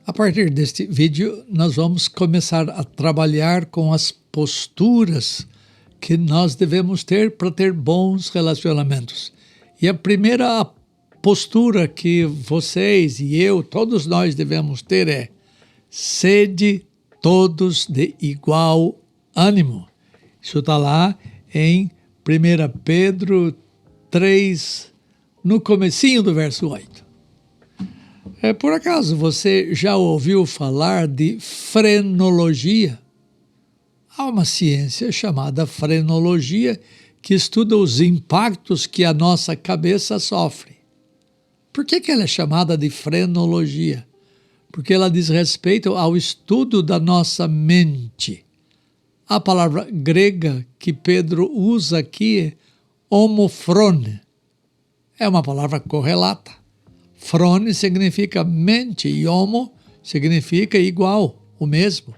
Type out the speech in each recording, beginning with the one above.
A partir deste vídeo, nós vamos começar a trabalhar com as posturas que nós devemos ter para ter bons relacionamentos. E a primeira postura que vocês e eu, todos nós devemos ter é: sede todos de igual ânimo. Isso está lá em 1 Pedro 3, no comecinho do verso 8. Por acaso você já ouviu falar de frenologia? Há uma ciência chamada frenologia que estuda os impactos que a nossa cabeça sofre. Por que ela é chamada de frenologia? Porque ela diz respeito ao estudo da nossa mente. A palavra grega que Pedro usa aqui é homofrone. É uma palavra correlata. Frone significa mente e homo significa igual, o mesmo.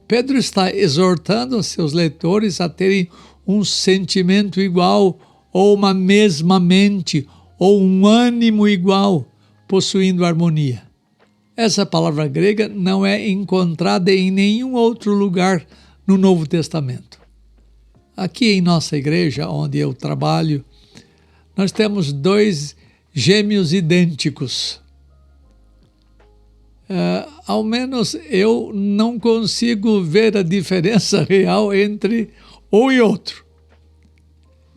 Pedro está exortando os seus leitores a terem um sentimento igual, ou uma mesma mente, ou um ânimo igual, possuindo harmonia. Essa palavra grega não é encontrada em nenhum outro lugar no Novo Testamento. Aqui em nossa igreja, onde eu trabalho, nós temos 2 gêmeos idênticos. Ao menos eu não consigo ver a diferença real entre um e outro.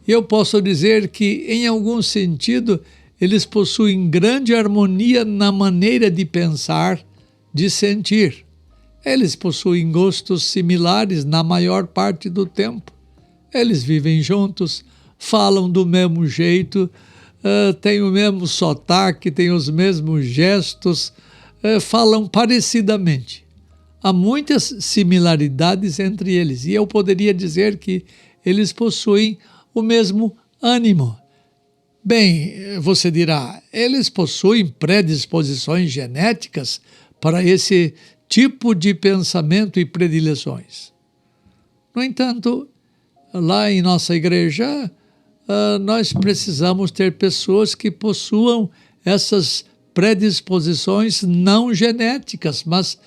Eu posso dizer que, em algum sentido, eles possuem grande harmonia na maneira de pensar, de sentir. Eles possuem gostos similares na maior parte do tempo. Eles vivem juntos, falam do mesmo jeito, têm o mesmo sotaque, têm os mesmos gestos, falam parecidamente. Há muitas similaridades entre eles, e eu poderia dizer que eles possuem o mesmo ânimo. Bem, você dirá, eles possuem predisposições genéticas para esse tipo de pensamento e predileções. No entanto, lá em nossa igreja, nós precisamos ter pessoas que possuam essas predisposições não genéticas, mas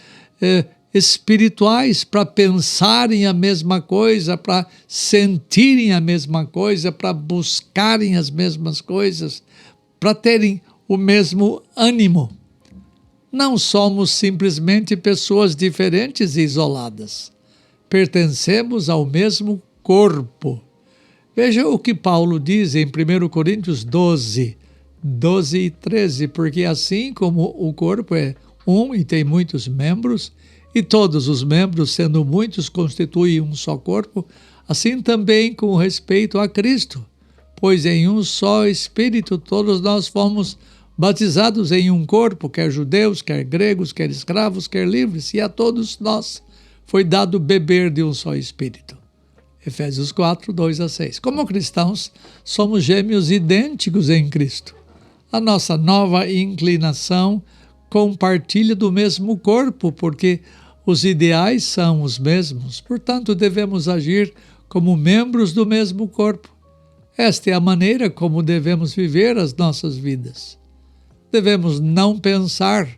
espirituais, para pensarem a mesma coisa, para sentirem a mesma coisa, para buscarem as mesmas coisas, para terem o mesmo ânimo. Não somos simplesmente pessoas diferentes e isoladas. Pertencemos ao mesmo corpo. Veja o que Paulo diz em 1 Coríntios 12 e 13, porque assim como o corpo é um e tem muitos membros, e todos os membros, sendo muitos, constituem um só corpo, assim também com respeito a Cristo, pois em um só Espírito todos nós fomos batizados em um corpo, quer judeus, quer gregos, quer escravos, quer livres, e a todos nós foi dado beber de um só Espírito. Efésios 4, 2-6. Como cristãos, somos gêmeos idênticos em Cristo. A nossa nova inclinação compartilha do mesmo corpo, porque os ideais são os mesmos. Portanto, devemos agir como membros do mesmo corpo. Esta é a maneira como devemos viver as nossas vidas. Devemos não pensar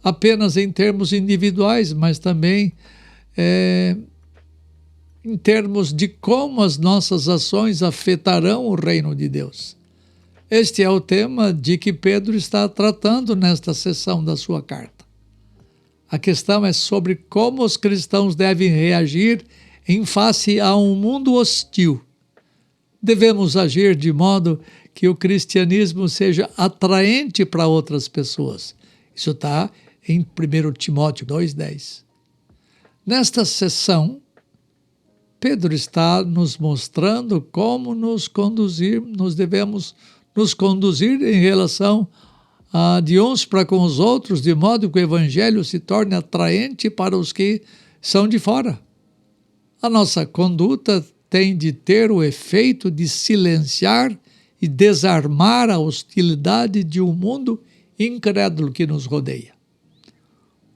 apenas em termos individuais, mas também em termos de como as nossas ações afetarão o reino de Deus. Este é o tema de que Pedro está tratando nesta seção da sua carta. A questão é sobre como os cristãos devem reagir em face a um mundo hostil. Devemos agir de modo que o cristianismo seja atraente para outras pessoas. Isso está em 1 Timóteo 2,10. Nesta seção, Pedro está nos mostrando como nós devemos nos conduzir em relação de uns para com os outros, de modo que o evangelho se torne atraente para os que são de fora. A nossa conduta tem de ter o efeito de silenciar e desarmar a hostilidade de um mundo incrédulo que nos rodeia.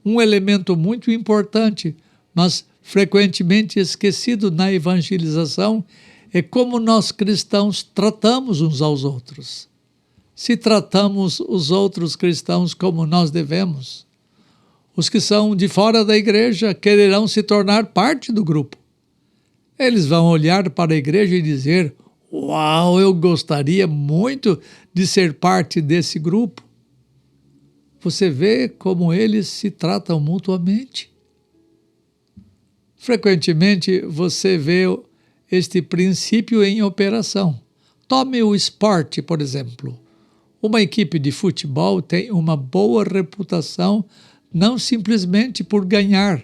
Um elemento muito importante, mas frequentemente esquecido na evangelização, é como nós cristãos tratamos uns aos outros. Se tratamos os outros cristãos como nós devemos, Os que são de fora da igreja quererão se tornar parte do grupo. Eles vão olhar para a igreja e dizer: uau, eu gostaria muito de ser parte desse grupo. Você vê como eles se tratam mutuamente. Frequentemente você vê este princípio em operação. Tome o esporte, por exemplo. Uma equipe de futebol tem uma boa reputação não simplesmente por ganhar,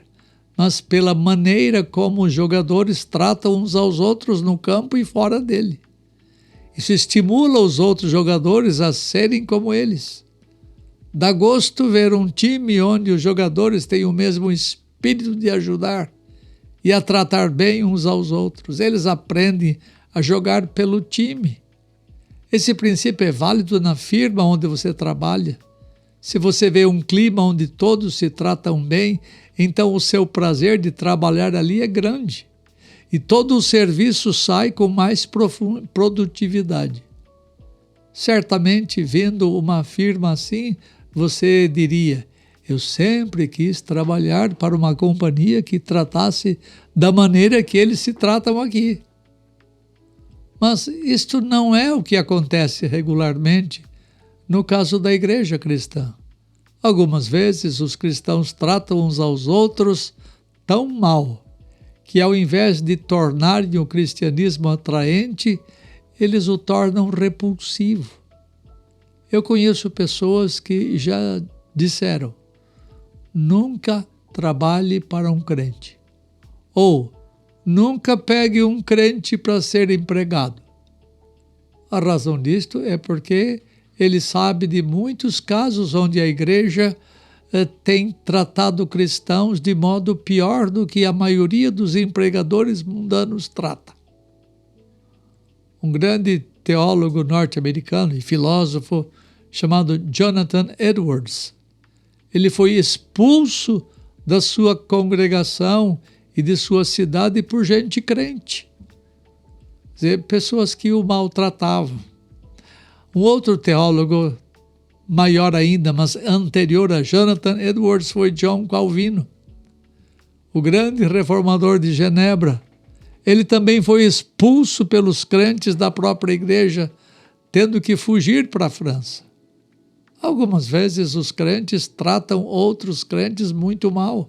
mas pela maneira como os jogadores tratam uns aos outros no campo e fora dele. Isso estimula os outros jogadores a serem como eles. Dá gosto ver um time onde os jogadores têm o mesmo espírito de ajudar e a tratar bem uns aos outros. Eles aprendem a jogar pelo time. Esse princípio é válido na firma onde você trabalha. Se você vê um clima onde todos se tratam bem, então o seu prazer de trabalhar ali é grande. E todo o serviço sai com mais produtividade. Certamente, vendo uma firma assim, você diria: eu sempre quis trabalhar para uma companhia que tratasse da maneira que eles se tratam aqui. Mas isto não é o que acontece regularmente no caso da igreja cristã. Algumas vezes os cristãos tratam uns aos outros tão mal que, ao invés de tornarem o cristianismo atraente, eles o tornam repulsivo. Eu conheço pessoas que já disseram: nunca trabalhe para um crente. Ou nunca pegue um crente para ser empregado. A razão disto é porque ele sabe de muitos casos onde a igreja tem tratado cristãos de modo pior do que a maioria dos empregadores mundanos trata. Um grande teólogo norte-americano e filósofo chamado Jonathan Edwards, ele foi expulso da sua congregação e de sua cidade por gente crente. Quer dizer, pessoas que o maltratavam. Um outro teólogo, maior ainda, mas anterior a Jonathan Edwards, foi John Calvino, o grande reformador de Genebra. Ele também foi expulso pelos crentes da própria igreja, tendo que fugir para a França. Algumas vezes os crentes tratam outros crentes muito mal.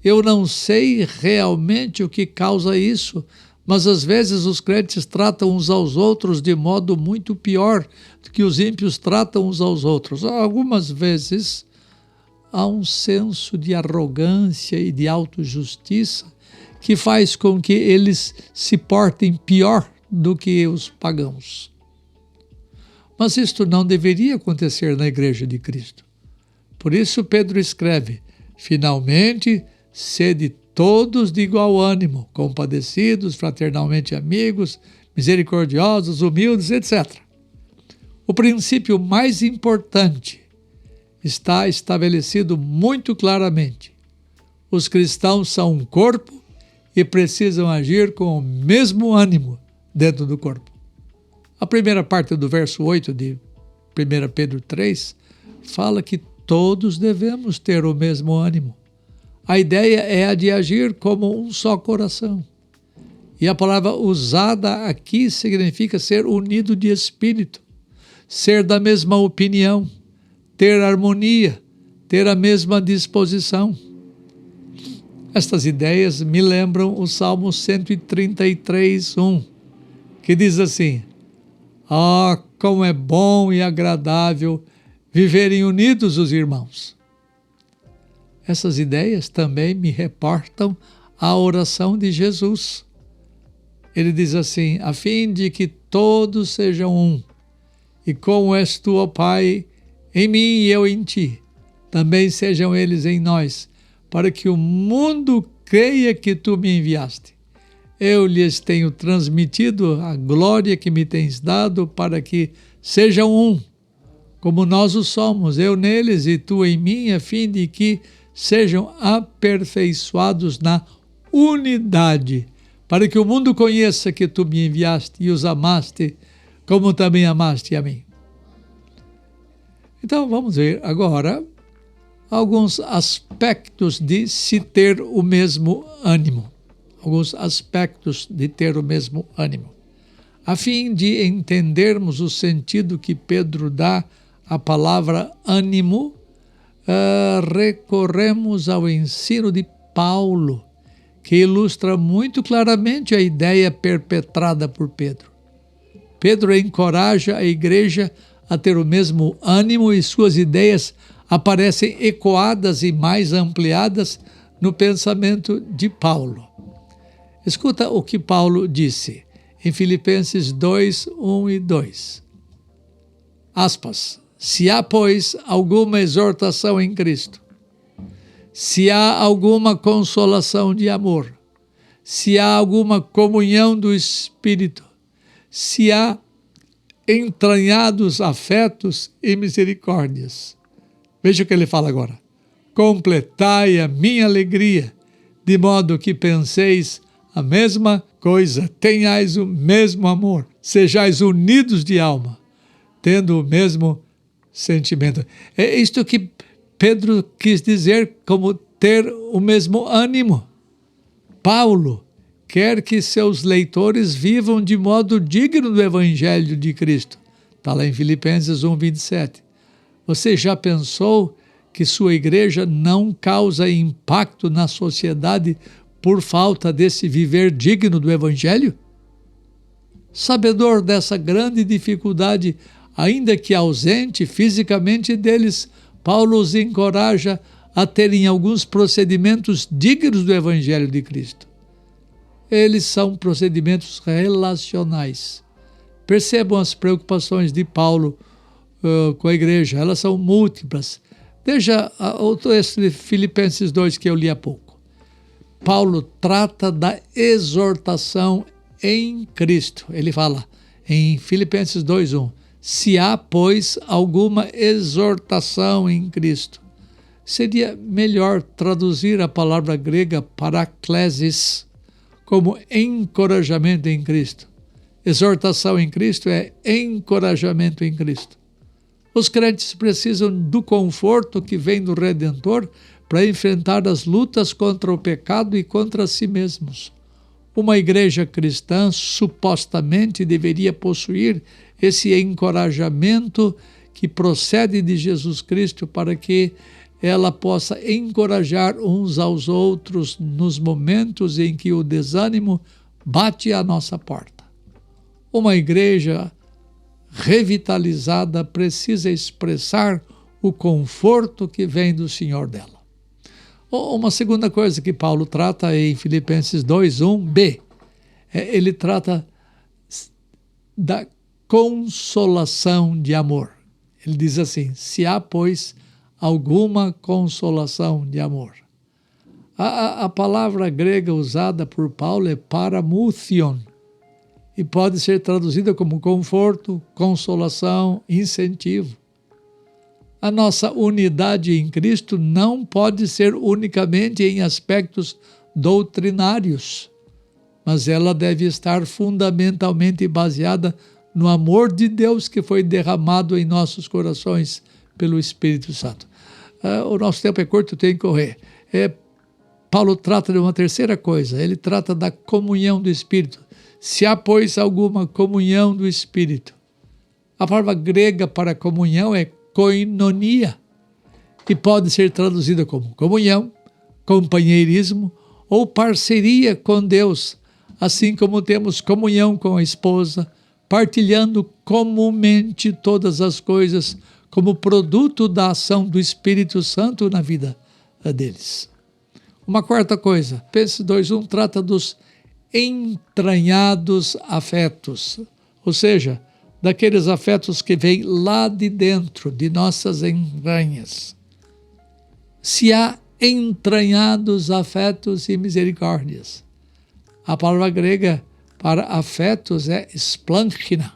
Eu não sei realmente o que causa isso, mas às vezes os crentes tratam uns aos outros de modo muito pior do que os ímpios tratam uns aos outros. Algumas vezes há um senso de arrogância e de autojustiça que faz com que eles se portem pior do que os pagãos. Mas isto não deveria acontecer na Igreja de Cristo. Por isso Pedro escreve: finalmente, sede todos de igual ânimo, compadecidos, fraternalmente amigos, misericordiosos, humildes, etc. O princípio mais importante está estabelecido muito claramente. Os cristãos são um corpo e precisam agir com o mesmo ânimo dentro do corpo. A primeira parte do verso 8 de 1 Pedro 3 fala que todos devemos ter o mesmo ânimo. A ideia é a de agir como um só coração. E a palavra usada aqui significa ser unido de espírito, ser da mesma opinião, ter harmonia, ter a mesma disposição. Estas ideias me lembram o Salmo 133:1, que diz assim: ah, como é bom e agradável viverem unidos os irmãos. Essas ideias também me reportam à oração de Jesus. Ele diz assim: a fim de que todos sejam um, e como és tu, ó Pai, em mim e eu em ti, também sejam eles em nós, para que o mundo creia que tu me enviaste. Eu lhes tenho transmitido a glória que me tens dado, para que sejam um, como nós o somos, eu neles e tu em mim, a fim de que sejam aperfeiçoados na unidade, para que o mundo conheça que tu me enviaste e os amaste, como também amaste a mim. Então vamos ver agora alguns aspectos de se ter o mesmo ânimo. Alguns aspectos de ter o mesmo ânimo. A fim de entendermos o sentido que Pedro dá à palavra ânimo, recorremos ao ensino de Paulo, que ilustra muito claramente a ideia perpetrada por Pedro. Pedro encoraja a igreja a ter o mesmo ânimo e suas ideias aparecem ecoadas e mais ampliadas no pensamento de Paulo. Escuta o que Paulo disse em Filipenses 2, 1 e 2. Aspas. Se há, pois, alguma exortação em Cristo, se há alguma consolação de amor, se há alguma comunhão do Espírito, se há entranhados afetos e misericórdias. Veja o que ele fala agora. Completai a minha alegria, de modo que penseis a mesma coisa, tenhais o mesmo amor, sejais unidos de alma, tendo o mesmo sentimento. É isto que Pedro quis dizer como ter o mesmo ânimo. Paulo quer que seus leitores vivam de modo digno do Evangelho de Cristo. Está lá em Filipenses 1, 27. Você já pensou que sua igreja não causa impacto na sociedade por falta desse viver digno do Evangelho? Sabedor dessa grande dificuldade, ainda que ausente fisicamente deles, Paulo os encoraja a terem alguns procedimentos dignos do Evangelho de Cristo. Eles são procedimentos relacionais. Percebam as preocupações de Paulo com a igreja, elas são múltiplas. Veja o texto de Filipenses 2 que eu li há pouco. Paulo trata da exortação em Cristo. Ele fala em Filipenses 2:1, se há, pois, alguma exortação em Cristo. Seria melhor traduzir a palavra grega paraklesis como encorajamento em Cristo. Exortação em Cristo é encorajamento em Cristo. Os crentes precisam do conforto que vem do Redentor para enfrentar as lutas contra o pecado e contra si mesmos. Uma igreja cristã supostamente deveria possuir esse encorajamento que procede de Jesus Cristo para que ela possa encorajar uns aos outros nos momentos em que o desânimo bate à nossa porta. Uma igreja revitalizada precisa expressar o conforto que vem do Senhor dela. Uma segunda coisa que Paulo trata em Filipenses 2:1b, ele trata da consolação de amor. Ele diz assim, se há, pois, alguma consolação de amor. A palavra grega usada por Paulo é paramuthion, e pode ser traduzida como conforto, consolação, incentivo. A nossa unidade em Cristo não pode ser unicamente em aspectos doutrinários, mas ela deve estar fundamentalmente baseada no amor de Deus que foi derramado em nossos corações pelo Espírito Santo. O nosso tempo é curto, eu tenho que correr. Paulo trata de uma terceira coisa, ele trata da comunhão do Espírito. Se há, pois, alguma comunhão do Espírito. A palavra grega para comunhão é koinonia, e pode ser traduzida como comunhão, companheirismo ou parceria com Deus, assim como temos comunhão com a esposa, partilhando comumente todas as coisas como produto da ação do Espírito Santo na vida deles. Uma quarta coisa, Filipenses 2:1 trata dos entranhados afetos, ou seja, daqueles afetos que vêm lá de dentro de nossas entranhas. Se há entranhados afetos e misericórdias. A palavra grega para afetos é splanchna,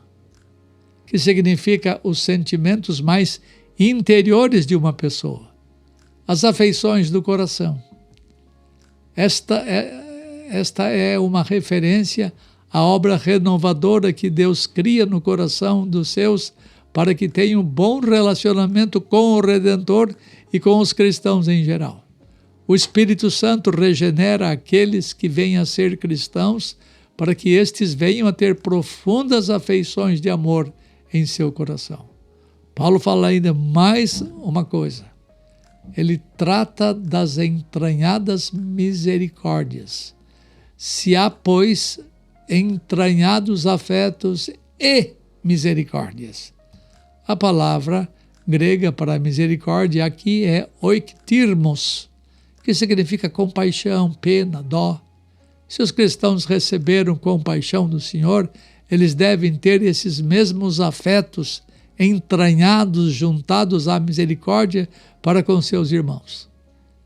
que significa os sentimentos mais interiores de uma pessoa, as afeições do coração. Esta é uma referência à obra renovadora que Deus cria no coração dos seus para que tenham um bom relacionamento com o Redentor e com os cristãos em geral. O Espírito Santo regenera aqueles que vêm a ser cristãos para que estes venham a ter profundas afeições de amor em seu coração. Paulo fala ainda mais uma coisa. Ele trata das entranhadas misericórdias. Se há, pois, entranhados afetos e misericórdias. A palavra grega para misericórdia aqui é oiktirmos, que significa compaixão, pena, dó. Se os cristãos receberam compaixão do Senhor, eles devem ter esses mesmos afetos entranhados, juntados à misericórdia para com seus irmãos.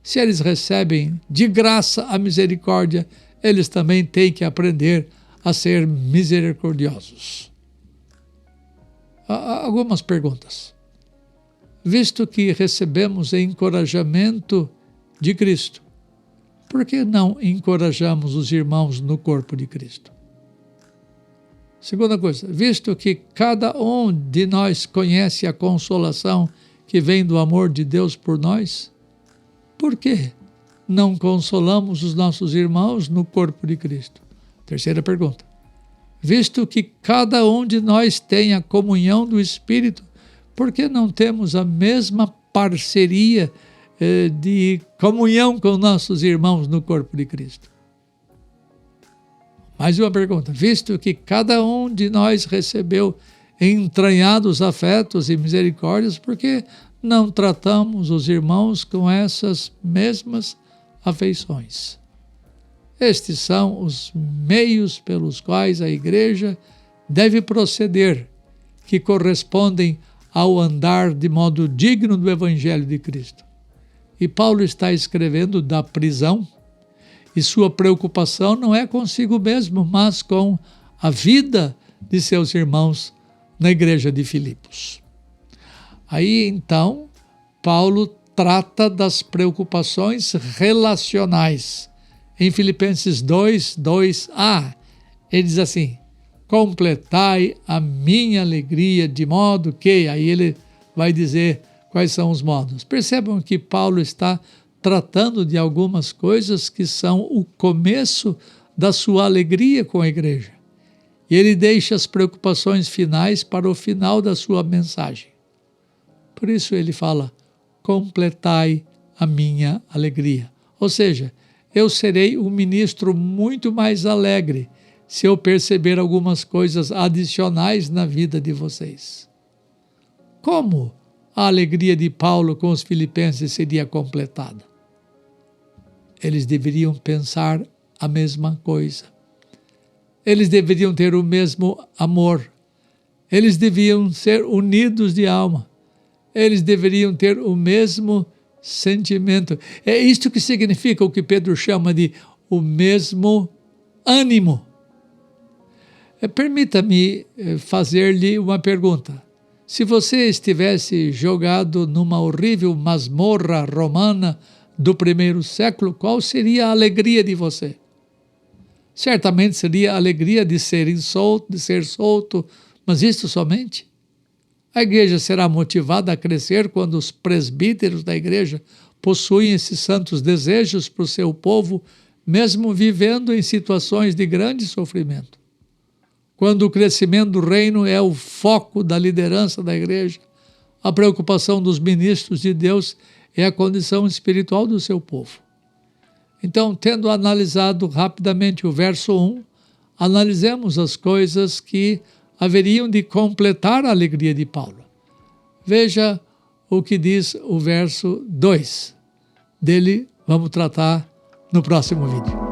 Se eles recebem de graça a misericórdia, eles também têm que aprender a ser misericordiosos. Algumas perguntas. Visto que recebemos encorajamento de Cristo, por que não encorajamos os irmãos no corpo de Cristo? Segunda coisa, visto que cada um de nós conhece a consolação que vem do amor de Deus por nós, por que não consolamos os nossos irmãos no corpo de Cristo? Terceira pergunta, visto que cada um de nós tem a comunhão do Espírito, por que não temos a mesma parceria de comunhão com nossos irmãos no corpo de Cristo? Mais uma pergunta. Visto que cada um de nós recebeu entranhados afetos e misericórdias, por que não tratamos os irmãos com essas mesmas afeições? Estes são os meios pelos quais a igreja deve proceder, que correspondem ao andar de modo digno do Evangelho de Cristo. E Paulo está escrevendo da prisão, e sua preocupação não é consigo mesmo, mas com a vida de seus irmãos na igreja de Filipos. Aí, então, Paulo trata das preocupações relacionais. Em Filipenses 2:2a, ele diz assim, completai a minha alegria de modo que, aí ele vai dizer quais são os modos. Percebam que Paulo está tratando de algumas coisas que são o começo da sua alegria com a igreja. E ele deixa as preocupações finais para o final da sua mensagem. Por isso ele fala, completai a minha alegria. Ou seja, eu serei um ministro muito mais alegre se eu perceber algumas coisas adicionais na vida de vocês. Como a alegria de Paulo com os filipenses seria completada? Eles deveriam pensar a mesma coisa. Eles deveriam ter o mesmo amor. Eles deviam ser unidos de alma. Eles deveriam ter o mesmo sentimento. É isto que significa o que Pedro chama de o mesmo ânimo. Permita-me fazer-lhe uma pergunta. Se você estivesse jogado numa horrível masmorra romana do primeiro século, qual seria a alegria de você? Certamente seria a alegria de ser solto, mas isto somente? A igreja será motivada a crescer quando os presbíteros da igreja possuem esses santos desejos para o seu povo, mesmo vivendo em situações de grande sofrimento. Quando o crescimento do reino é o foco da liderança da igreja, a preocupação dos ministros de Deus é a condição espiritual do seu povo. Então, tendo analisado rapidamente o verso 1, analisemos as coisas que haveriam de completar a alegria de Paulo. Veja o que diz o verso 2. Dele vamos tratar no próximo vídeo.